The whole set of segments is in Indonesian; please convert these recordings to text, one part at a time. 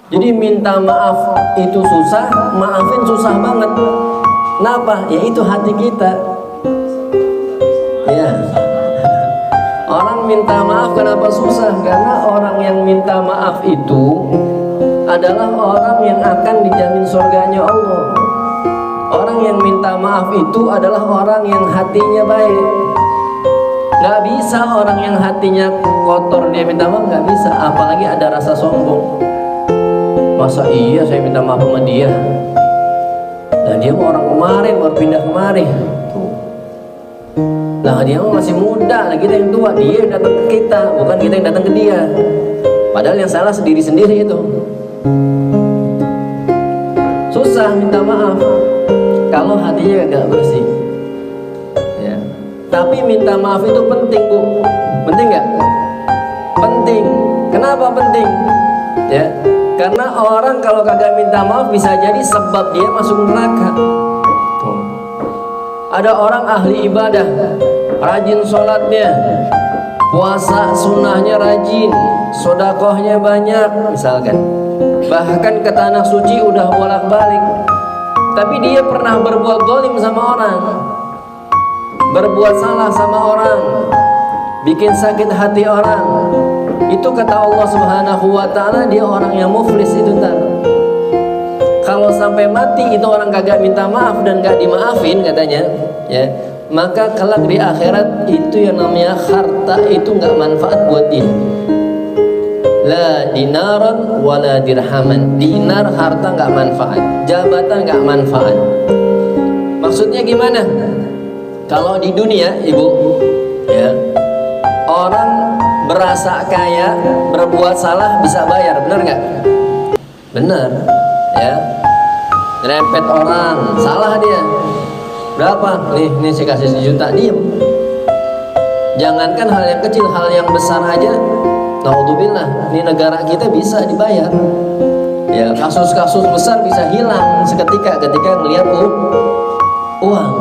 Jadi minta maaf itu susah, maafin susah banget. Kenapa? Ya itu hati kita. Ya. Orang minta maaf kenapa susah? Karena orang yang minta maaf itu adalah orang yang akan dijamin surganya Allah. Orang yang minta maaf itu adalah orang yang hatinya baik. Gak bisa orang yang hatinya kotor dia minta maaf, gak bisa. Apalagi ada rasa sombong. Masa iya saya minta maaf sama dia? Dan dia mau orang kemarin, baru pindah kemari. Lah dia masih muda, lah kita yang tua. Dia yang datang ke kita, bukan kita yang datang ke dia. Padahal yang salah sendiri-sendiri itu. Susah minta maaf kalau hatinya agak bersih ya. Tapi minta maaf itu penting, Bu. Penting gak? Penting. Kenapa penting? Ya, karena orang kalau kagak minta maaf bisa jadi sebab dia masuk neraka. Ada orang ahli ibadah, rajin sholatnya, puasa sunnahnya rajin, sodakohnya banyak misalkan, bahkan ke tanah suci udah bolak-balik, tapi dia pernah berbuat zalim sama orang, berbuat salah sama orang, bikin sakit hati orang. Itu kata Allah Subhanahu wa ta'ala, dia orang yang muflis itu ntar. Kalau sampai mati itu orang kagak minta maaf dan gak dimaafin katanya ya, maka kelak di akhirat itu yang namanya harta itu gak manfaat buat dia. La dinaran wala dirhaman. Dinar harta gak manfaat, jabatan gak manfaat. Maksudnya gimana? Kalau di dunia Ibu ya, orang berasa kaya, berbuat salah bisa bayar, benar nggak? Benar, ya. Rempet orang, salah dia. Berapa? Nih saya kasih 1 juta, diem. Jangankan hal yang kecil, hal yang besar aja. Naudzubillah, ini negara kita bisa dibayar. Ya, kasus-kasus besar bisa hilang seketika ketika ngelihat uang.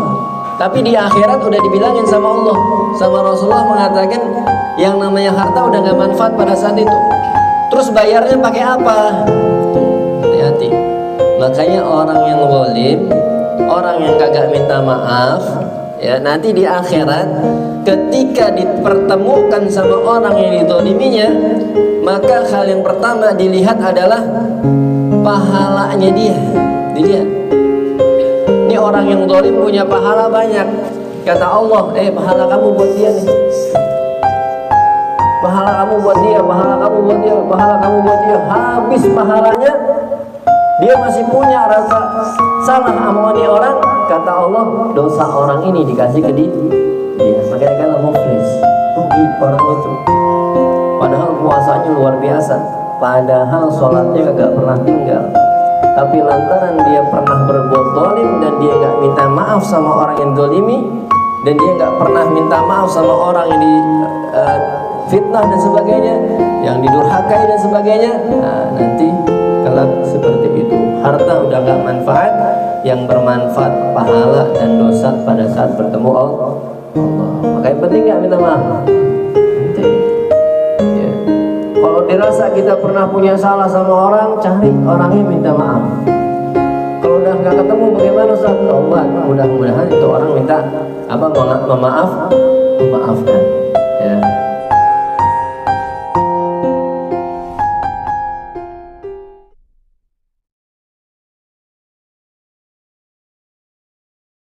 Tapi di akhirat udah dibilangin sama Allah, sama Rasulullah mengatakan yang namanya harta udah gak manfaat pada saat itu. Terus bayarnya pakai apa? Hati-hati. Makanya orang yang zalim, orang yang kagak minta maaf, ya nanti di akhirat ketika dipertemukan sama orang yang dizaliminya, maka hal yang pertama dilihat adalah pahalanya dia. Dilihat. Ini orang yang zalim punya pahala banyak. Kata Allah, pahala kamu buat dia nih. Pahala kamu buat dia, pahala kamu buat dia, pahala kamu buat dia. Habis pahalanya, dia masih punya rasa salah sama ini orang. Kata Allah, dosa orang ini dikasih ke dia. Makanya kan muflis, rugi orang itu. Padahal puasanya luar biasa, padahal sholatnya gak pernah tinggal. Tapi lantaran dia pernah berbuat zalim dan dia gak minta maaf sama orang yang zalimi, dan dia gak pernah minta maaf sama orang yang fitnah dan sebagainya, yang didurhakai dan sebagainya, nah, nanti kelak seperti itu. Harta udah gak manfaat, yang bermanfaat pahala dan dosa pada saat bertemu Allah. Makanya penting gak minta maaf? Penting ya. Kalau dirasa kita pernah punya salah sama orang, cari orangnya minta maaf. Kalau udah gak ketemu bagaimana Ustaz? Taubat, mudah-mudahan itu orang minta memaafkan.